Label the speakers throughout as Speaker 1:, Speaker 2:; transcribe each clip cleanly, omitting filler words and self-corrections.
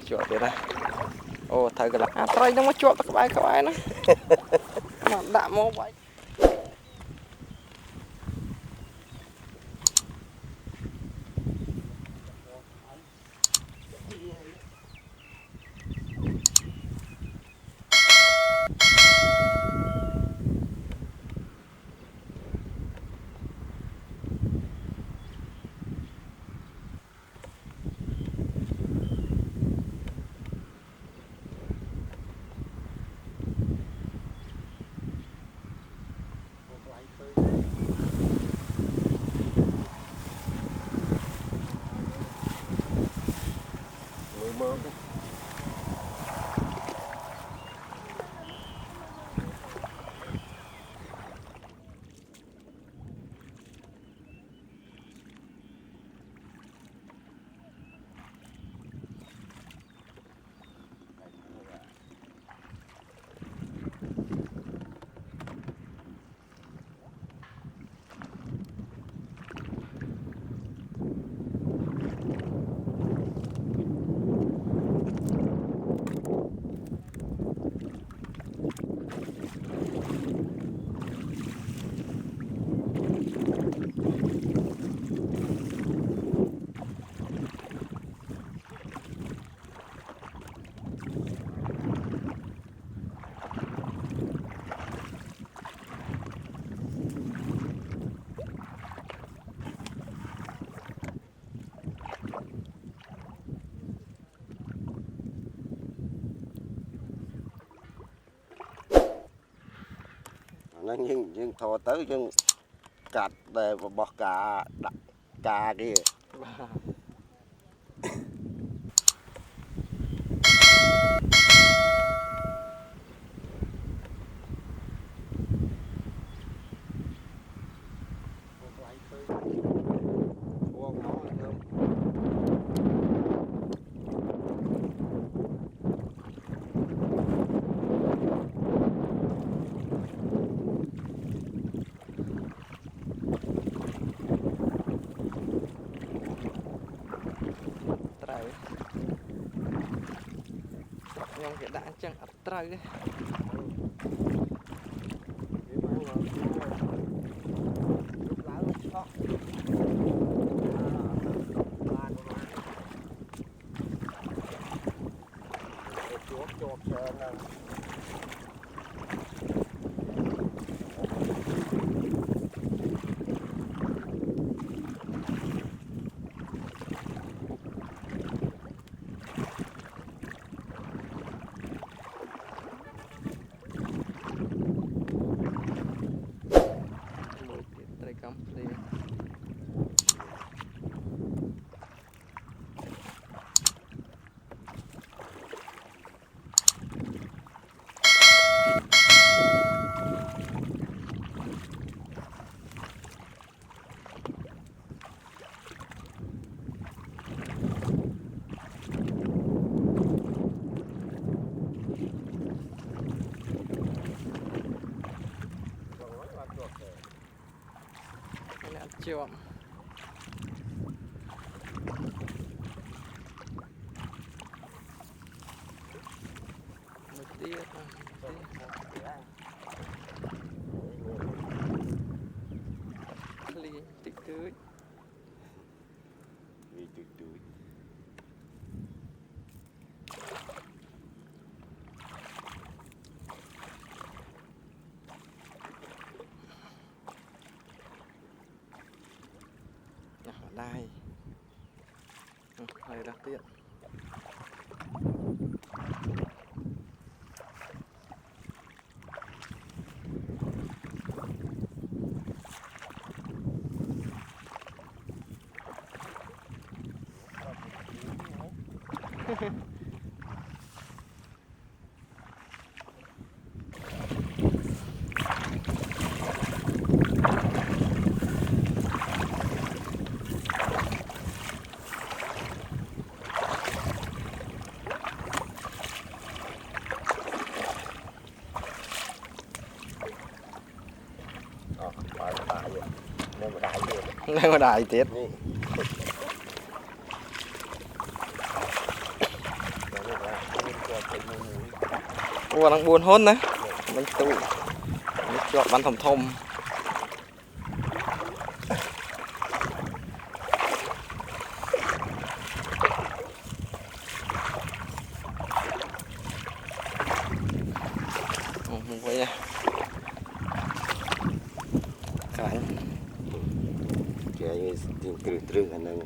Speaker 1: chuột vậy ta. Thầy cái là trai nó mới chuột các bài nó. Mà đạm mô vậy.
Speaker 2: Nó nhưng thò tới nhưng cắt về và bỏ cà kia.
Speaker 1: Nhông cái đã chẳng ấp trời đấy. Chuột. Một tia Ly tích tưới. Đây. Này đặc tiện. Lên mà đại tiết. Ủa đang buồn hôn nè. Mình tụ. Mình chọn bắn thầm thầm. Một cái này. Cảnh.
Speaker 2: Cái tiếng trừ trừ anh em.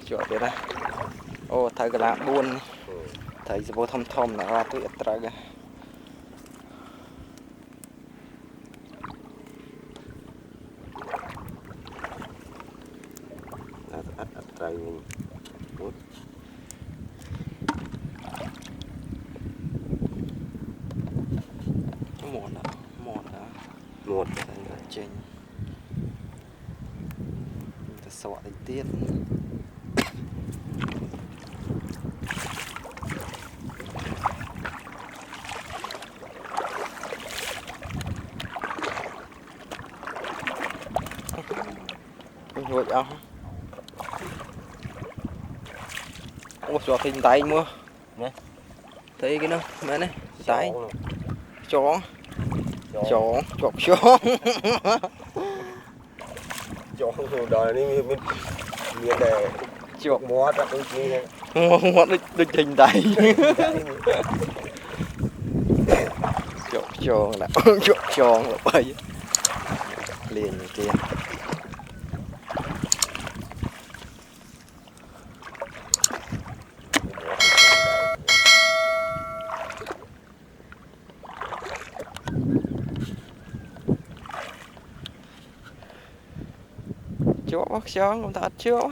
Speaker 1: Chọn được đây. Ô thấy cái lá buồn. Thấy vô thầm thầm là ra tụi tra kìa.
Speaker 2: Tra mình.
Speaker 1: Một đó.
Speaker 2: Một
Speaker 1: Trên. Ta sợ đánh tiết. Vội không? Ủa cho thêm tay mua.
Speaker 2: Nè.
Speaker 1: Thấy cái nó mẹ này, tay.
Speaker 2: Chó.
Speaker 1: Chó.
Speaker 2: Chó đời này mình để
Speaker 1: Chọc
Speaker 2: mót ra cái gì này.
Speaker 1: mót được hình tay. Chọc là chọc là bay. Liền như kia. Chó bắt chó không ta chó.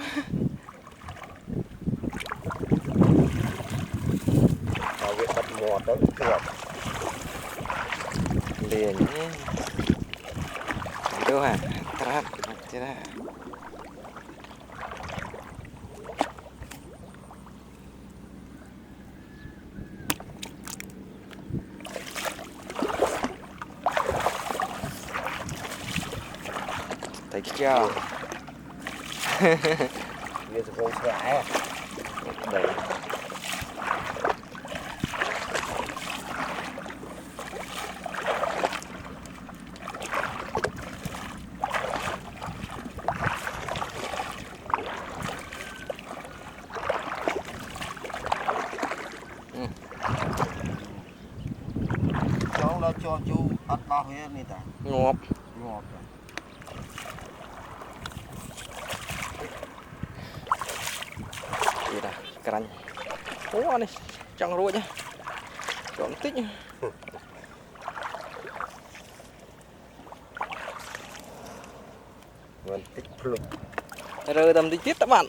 Speaker 2: Việc bắt mót đó được.
Speaker 1: Liền nhé. Đâu hả? Trát thế nào? Thấy chưa?
Speaker 2: Việc không phải.
Speaker 1: Đấy.
Speaker 2: Cháu đã cho chú ăn bao hết này ta.
Speaker 1: Ngọt.
Speaker 2: Ngọt.
Speaker 1: Đây là canh. Ủa này, chẳng ruột nhá. Chọn tích nhá.
Speaker 2: Mình tích pluk.
Speaker 1: Rồi tầm tích tiếp các bạn.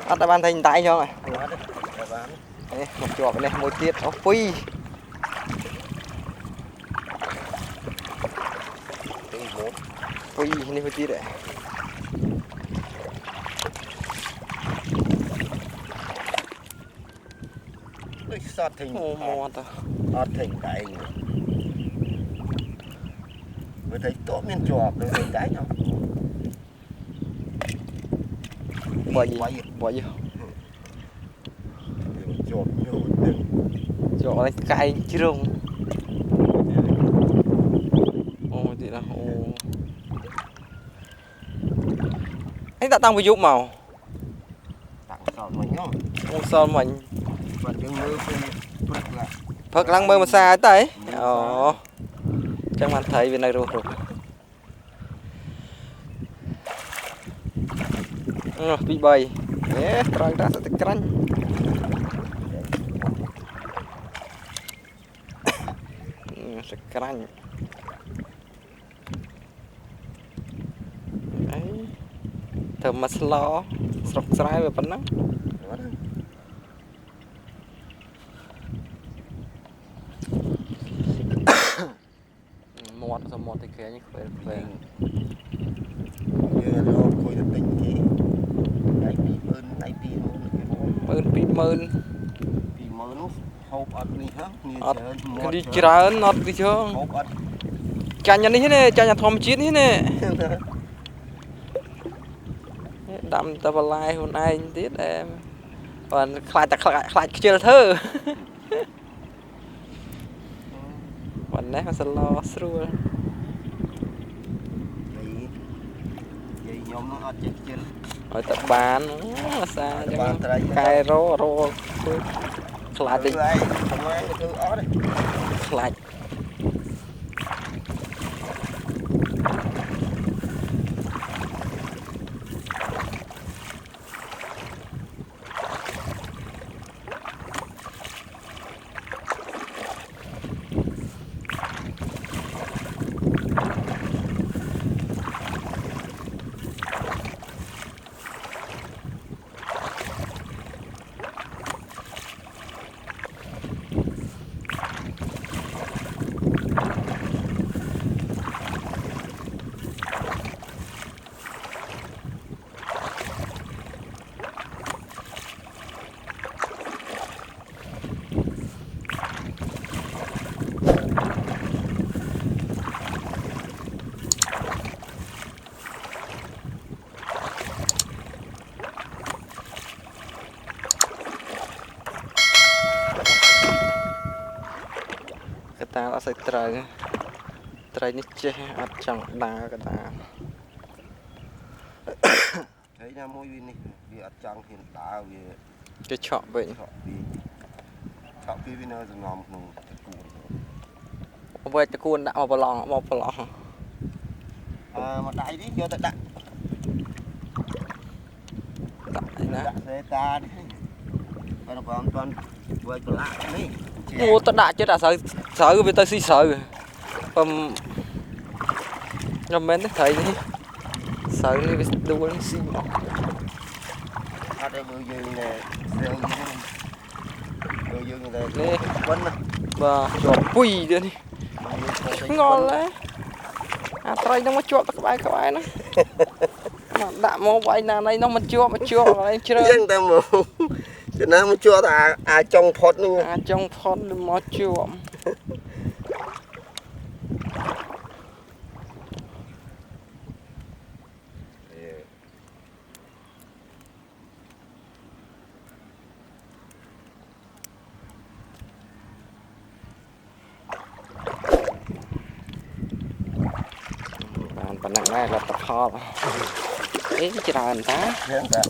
Speaker 1: Bắt đã ban thành tay cho mày. Đây, một chuột này, một tiết, nó phi. Phi, này một tiết đấy.
Speaker 2: Sát thình.
Speaker 1: Ồ, mò ta.
Speaker 2: Sát thình cái. Mới thấy tốt miên chuột, mới thấy cái nhau.
Speaker 1: Bỏ gì? Bỏ gì?
Speaker 2: Chuột nhiều đừng.
Speaker 1: Chuột này cay chứ rung. Ồ, thì là ồ. Anh ta tăng với dụng màu.
Speaker 2: Tặng sao mình nhá.
Speaker 1: Ồ, sao mình.
Speaker 2: Và những mơ phật là.
Speaker 1: Phật lăng mơ mà xa tới. Ồ. Chắc bạn thấy bên này rồi. Bị bầy. Trăng ra sẽ tích ranh. Sẽ ranh. Đấy. Thơm mà lo. Sọc sài về phần nắng. Một thì kia như khỏe.
Speaker 2: giờ rồi coi được tình gì đấy bị ơn đấy bị muốn cái bố
Speaker 1: 120,000
Speaker 2: bị mơ nó hộp ớt đi hả như
Speaker 1: Ớt.
Speaker 2: trời
Speaker 1: cái đi
Speaker 2: một
Speaker 1: ច្រើនអត់ទីជើង
Speaker 2: hộp ớt
Speaker 1: ចាញ់អានេះនេះចាញ់អាធម្មជាតិនេះនេះដាំតែបន្លែខ្លួនឯងទៀតអែមបានខ្លាចតែខ្លាចខ្ជិលធ្វើวันนี้มันสโลสรูล
Speaker 2: vậy nhóm nó ớt chết chết
Speaker 1: ឲ្យតែបានអាសាចឹងកែរោខ្លាចតិច
Speaker 2: lại không ai cứ ớt đấy
Speaker 1: ខ្លាចកតាអត់សូវត្រូវត្រីនេះចេះអត់ចង់ដើរកតា
Speaker 2: thấy nha môi viên này vì ớt trắng hiện đá vì
Speaker 1: គេឆក់វិញ
Speaker 2: chọn cái viên rồi ngòm nùng cái củ
Speaker 1: វិញតគួនដាក់មកប្រឡងមកប្រឡង
Speaker 2: mà đại đi cho tận đại
Speaker 1: ដាក់ឯណា
Speaker 2: ដាក់សេតានេះបើបងtoàn với cái lạ này
Speaker 1: អូទៅដាក់ចិត្តអាស្រូវវាទៅស៊ីស្រូវខ្ញុំមិនមែនទេត្រីនេះស្រូវនេះវាដួលស៊ីមក
Speaker 2: ở đây vừa dừng nè rêu vừa dừng này
Speaker 1: Nè.
Speaker 2: vẫn là
Speaker 1: បាទជាប់ពុយទៀតនេះឆ្ងល់ណាអាត្រីហ្នឹងមកជាប់តែក្បែរហ្នឹងមកដាក់មកវាយណាណៃនោះមិនជាប់កន្លែងជ្រៅ
Speaker 2: riêng ta mà cho nên mới cho ta trong phốt nữa
Speaker 1: អាចចង់ផុតមកជាប់ បានប៉ុណ្ណឹងដែរលទ្ធផលអេច្រើនតា
Speaker 2: riêng ta